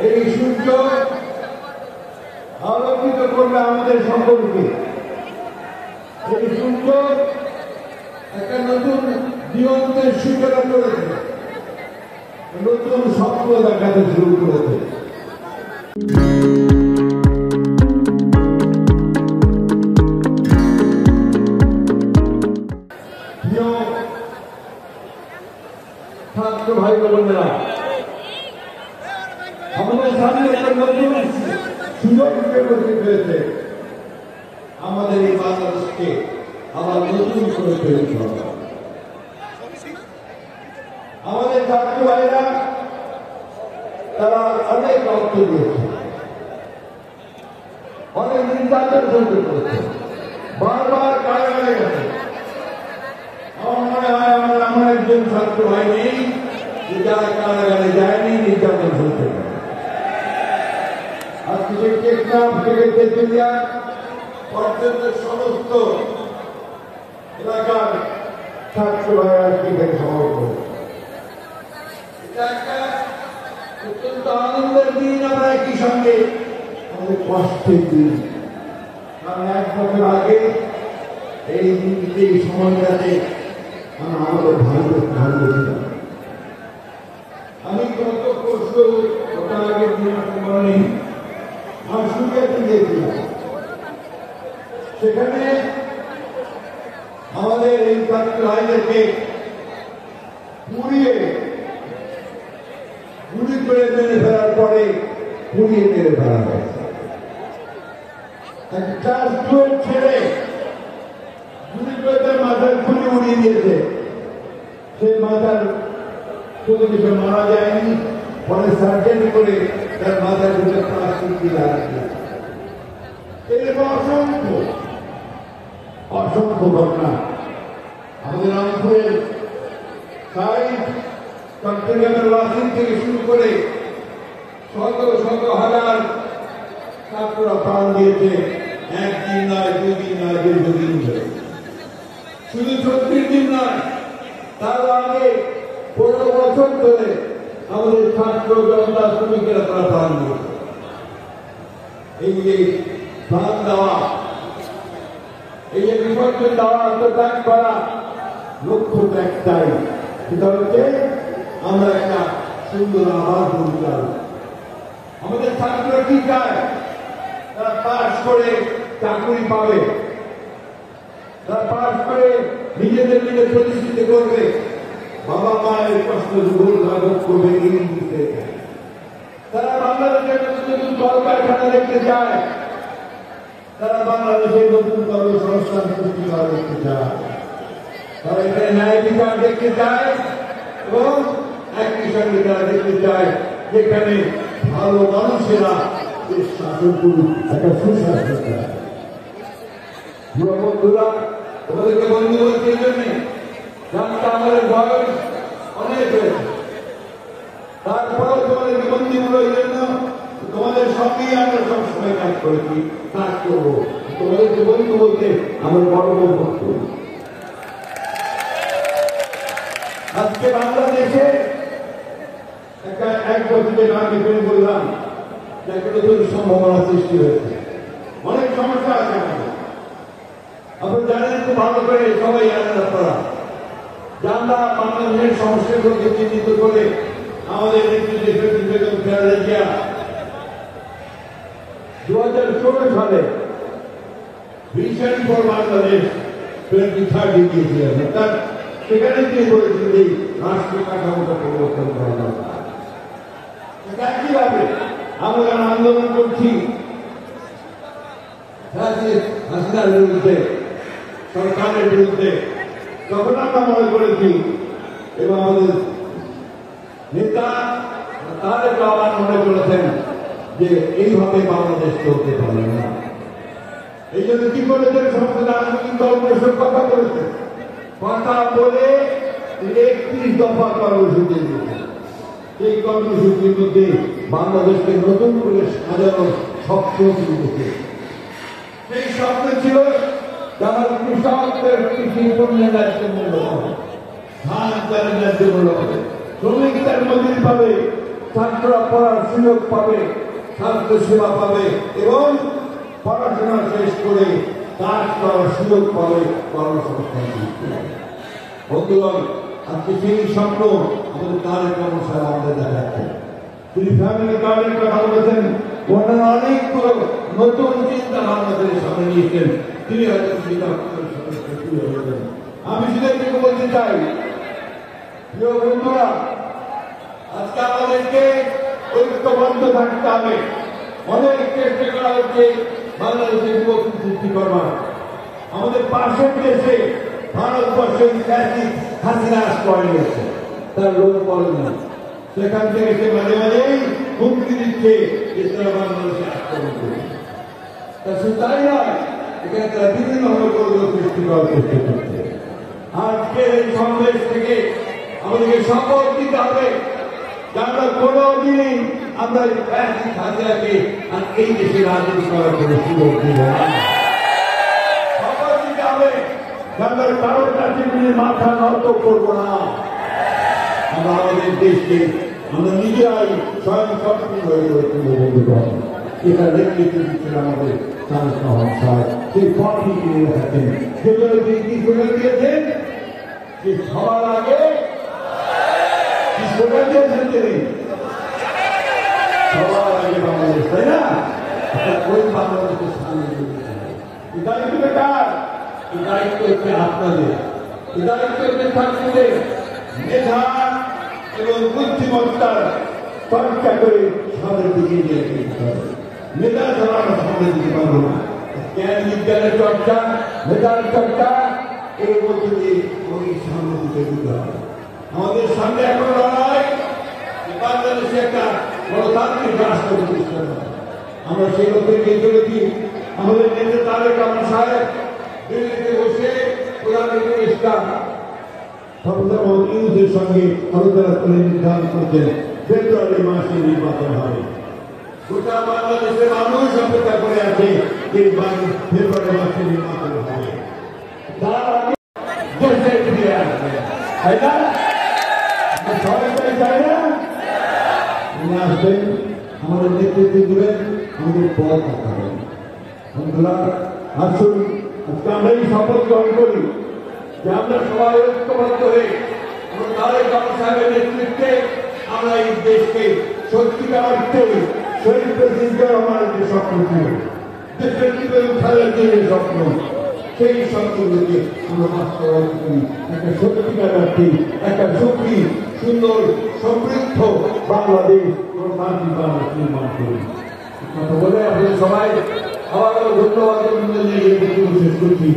এই সূর্য আলোকিত করবে আমাদের সকলকে। এই সূর্য একটা নতুন দিগন্তের সূচনা করেছে, নতুন স্বপ্ন দেখাতে শুরু করেছে। ছাত্র ভাই বোনেরা, আমাদের সামনে একটা নতুন সুযোগ উপস্থিত হয়েছে। আমাদের এই বাংলাদেশকে আবার নতুন করে তৈরি করা। আমাদের ছাত্র ভাইরা তারা অনেক রক্ত দিয়েছে, অনেক নির্যাতন সহ্য করেছে, বারবার কারাগারে গেছে। আমার মনে হয় আমার একজন ছাত্র ভাই নেই যে যারা কারাগারে যায়নি, নির্যাতন সহ্য করে। আজকে যে টেকনাফ থেকে তেঁতুলিয়া পর্যন্ত সমস্ত এলাকার ছাত্র ভাইরা এখানে সমাবেশ করে। এটা একটা অত্যন্ত আনন্দের দিন। আমরা একই সঙ্গে আমাদের কষ্টের দিন, কারণ 1 বছর আগে এই দিনটিতে এই সময়টাতে আমরা আমাদের ভাইদের হারিয়েছিলাম। আমি গত পরশু ওটা আগের দিন মনে হাসুরিয়াতে গিয়েছিলাম। সেখানে আমাদের এই ছাত্র ভাইদেরকে পুড়িয়ে গুলি করে মেরে ফেলার পরে পুড়িয়ে মেরে ফেলা হয়েছে। ক্লাস 2 ছেড়ে গুলি করে তার মাথার খুলি উড়িয়ে দিয়েছে। সে মাথার প্রতিবেশে মারা যায়নি, পরে সার্জারি করে তার মাথার ভিতরে প্লাস্টিক দিয়ে লাগিয়ে। এরকম অসংখ্য অসংখ্য ঘটনা আমাদের রংপুরের চট্টগ্রামের ওয়াসিম থেকে শুরু করে শত শত হাজার ছাত্ররা প্রাণ দিয়েছে। 1 দিন নয়, 2 দিন নয়, দীর্ঘদিন ধরে। শুধু 36 দিন নয়, তার আগে 15 বছর ধরে আমাদের ছাত্র জনতা শ্রমিকেরা তারা প্রাণ দিয়েছে। এই যে প্রাণ দেওয়া, এই যে বিসর্জন দেওয়া, আত্মত্যাগ করা, লক্ষ্যটা একটাই, সেটা হচ্ছে আমরা একটা সুন্দর আবাস গড়ে তুলব। আমাদের ছাত্ররা কি চায়? তারা পাস করে চাকরি পাবে, তারা পাস করে নিজেদের প্রতিষ্ঠিত করবে, বাবা মায়ের কষ্ট দূর লাঘব করবে। এই দিকে তারা বাংলাদেশের নতুন কলকারখানা দেখতে চায়, তারা বাংলাদেশের নতুন কর্মসংস্থান সৃষ্টি করা দেখতে চায়, তারা এখানে ন্যায় বিচার দেখতে চায় এবং একই সঙ্গে তারা দেখতে চায় যেখানে ভালো মানুষেরা দেশ শাসন করুক, একটা সুশাসন চায়। যুব বন্ধুরা, তোমাদেরকে বন্ধু বলছি এই জন্যে জানতে আমাদের বয়স অনেক হয়েছে, তারপরেও তোমাদেরকে বন্ধু বলো এই জন্য তোমাদের সঙ্গেই আমরা সবসময় কাজ করেছি, কাজ করবো। তোমাদেরকে বন্ধু বলতে আমরা গর্ব বোধ করি। আজকে বাংলাদেশে 1 বছরের আগে ফেলে বললাম যে একটা নতুন সম্ভাবনা সৃষ্টি হয়েছে। অনেক সমস্যা আছে আমাদের, আপনারা জানেন খুব ভালো করে, সবাই জানেন আপনারা যে আমরা বাংলাদেশের সমস্যাগুলোকে চিহ্নিত করে আমাদের নেতৃত্বে বেগম খালেদা জিয়া 2016 সালে ভিশন ফর বাংলাদেশ 2030 দিয়েছিলেন। অর্থাৎ সেখানে তিনি বলেছেন যে রাষ্ট্রীয় কাঠামোটা পরিবর্তন করা দরকার। একইভাবে আমরা যারা আন্দোলন করছি হাসিনার বিরুদ্ধে, সরকারের বিরুদ্ধে, তখন আমরা মনে করেছি এবং আমাদের নেতা তাদেরকে আবার মনে করেছেন যে এইভাবে বাংলাদেশ চলতে পারে না। এই জন্য কি করেছেন? সমস্ত রাজনৈতিক দলগুলো সব কথা বলেছেন, কথা বলে 31 দফা কর্মসূচি দিয়েছেন। এই কর্মসূচির মধ্যে বাংলাদেশকে নতুন করে সাজানোর স্বপ্ন দিয়েছে। সেই স্বপ্ন ছিল যারা কৃষকদের কৃষি পণ্যের ন্যায্য মূল্য হবে, ধান চালের ন্যায্য মূল্য হবে, শ্রমিকদের মজুরি পাবে, ছাত্ররা পড়ার সুযোগ পাবে, স্বাস্থ্য সেবা পাবে এবং পড়াশোনা শেষ করে কাজ করার সুযোগ পাবে, কর্মসংস্থান সৃষ্টি হবে। বন্ধুগণ, আজকে সেই স্বপ্ন আমাদের তারেক রহমান সাহেব আমাদের দেখাচ্ছেন। তিনি ফ্যামিলি কার্ডের কথা বলেছেন, ওনারা অনেকগুলো নতুন চিন্তা ভাবনাদের সামনে নিয়েছেন। তিনি হয়তো আমি শুধু একটু বলতে চাই, প্রিয় বন্ধুরা, আজকে আমাদেরকে ঐক্যবদ্ধ থাকতে হবে। অনেক চেষ্টা করা হচ্ছে বাংলাদেশের বিভক্তি সৃষ্টি করবার। আমাদের পাশের দেশে ভারতবর্ষের হাসিনা আশ্রয় নিয়েছে, তার লোক পড়ে না। সেখান থেকে সে মাঝে মাঝেই হুমকি দিচ্ছে যে তারা বাংলাদেশে আক্রমণ করবে। তা শুধু তাই নয়, এখানে তারা বিভিন্নভাবে গোলযোগ সৃষ্টি করার চেষ্টা করছে। আজকের এই সমাবেশ থেকে আমাদেরকে শপথ দিতে হবে যে আমরা কোনোদিনই আমরা হাসিনাকে আর এই দেশে রাজনীতি করার কোনো সুযোগ দিব না। শপথ দিতে হবে যে আমরা কারোর কাছে মাথা নত করবো না। আমরা আমাদের দেশকে আমরা নিজেরাই স্বয়ং সম্পূর্ণ হয়ে গেছে। এটা নেতৃত্ব দিচ্ছেন আমাদের তারেক রহমান সাহেব। সেই পথই নিয়ে থাকেন, সেগুলো তিনি কি করে দিয়েছেন যে সবার আগে কি করে দিয়েছেন তিনি সবার আগে বাংলাদেশ, তাই না? ওই বাংলাদেশের সামনে এই দায়িত্বটা কার? এই দায়িত্ব হচ্ছে আপনাদের। এই দায়িত্ব হচ্ছে ছাত্রদের মেধা এবং বুদ্ধিমত্তার চর্চা করে সামনের দিকে নিয়ে যেতে হবে। মেধা ছাড়া আমরা সামনের দিকে পারবো না। জ্ঞান বিজ্ঞানের চর্চা, মেধার চর্চা, এর মধ্যে দিয়ে ওই সামনের দিকে দিতে হবে। আমাদের সামনে এখন লড়াই বাংলাদেশে একটা গণতান্ত্রিক রাষ্ট্র প্রতিষ্ঠা করা। আমরা সেই লক্ষ্যে নিয়ে চলেছি। আমাদের নেতা তারেক রহমান সাহেব দিল্লিতে বসে প্রধান উপদেষ্টা ইউদের সঙ্গে আলোচনা করে নির্ধারণ করছেন ফেব্রুয়ারি মাসে নির্বাচন হবে। গোটা বাংলাদেশের মানুষ অপেক্ষা করে আছে যে ফেব্রুয়ারি মাসে নির্বাচন হবে। তার আগে দেশে ফিরে আসবে, তাই না? সবাই চাই না উনি আসবেন, আমাদের নেতৃত্ব দিবেন, আমাদের পথ দেখাবেন। বন্ধুরা, আসুন আজকে আমরা এই শপথ গ্রহণ করি যে আমরা সবাই ঐক্যবদ্ধ হয়ে আমরা তারেক রহমান সাহেবের নেতৃত্বে আমরা এই দেশকে সত্যিকার অর্থে শহীদ প্রেসিডেন্ট রহমানের যে স্বপ্ন ছিল, দেশের যে স্বপ্ন, সেই স্বপ্নগুলোকে আমরা বাস্তবায়ন করি। একটা সত্যিকার অর্থে একটা সুখী, সুন্দর, সমৃদ্ধ বাংলাদেশ, গণতান্ত্রিক বাংলাদেশ নির্মাণ করি। কথা বলে আপনাদের সবাই আবার ধন্যবাদ শেষ করছি।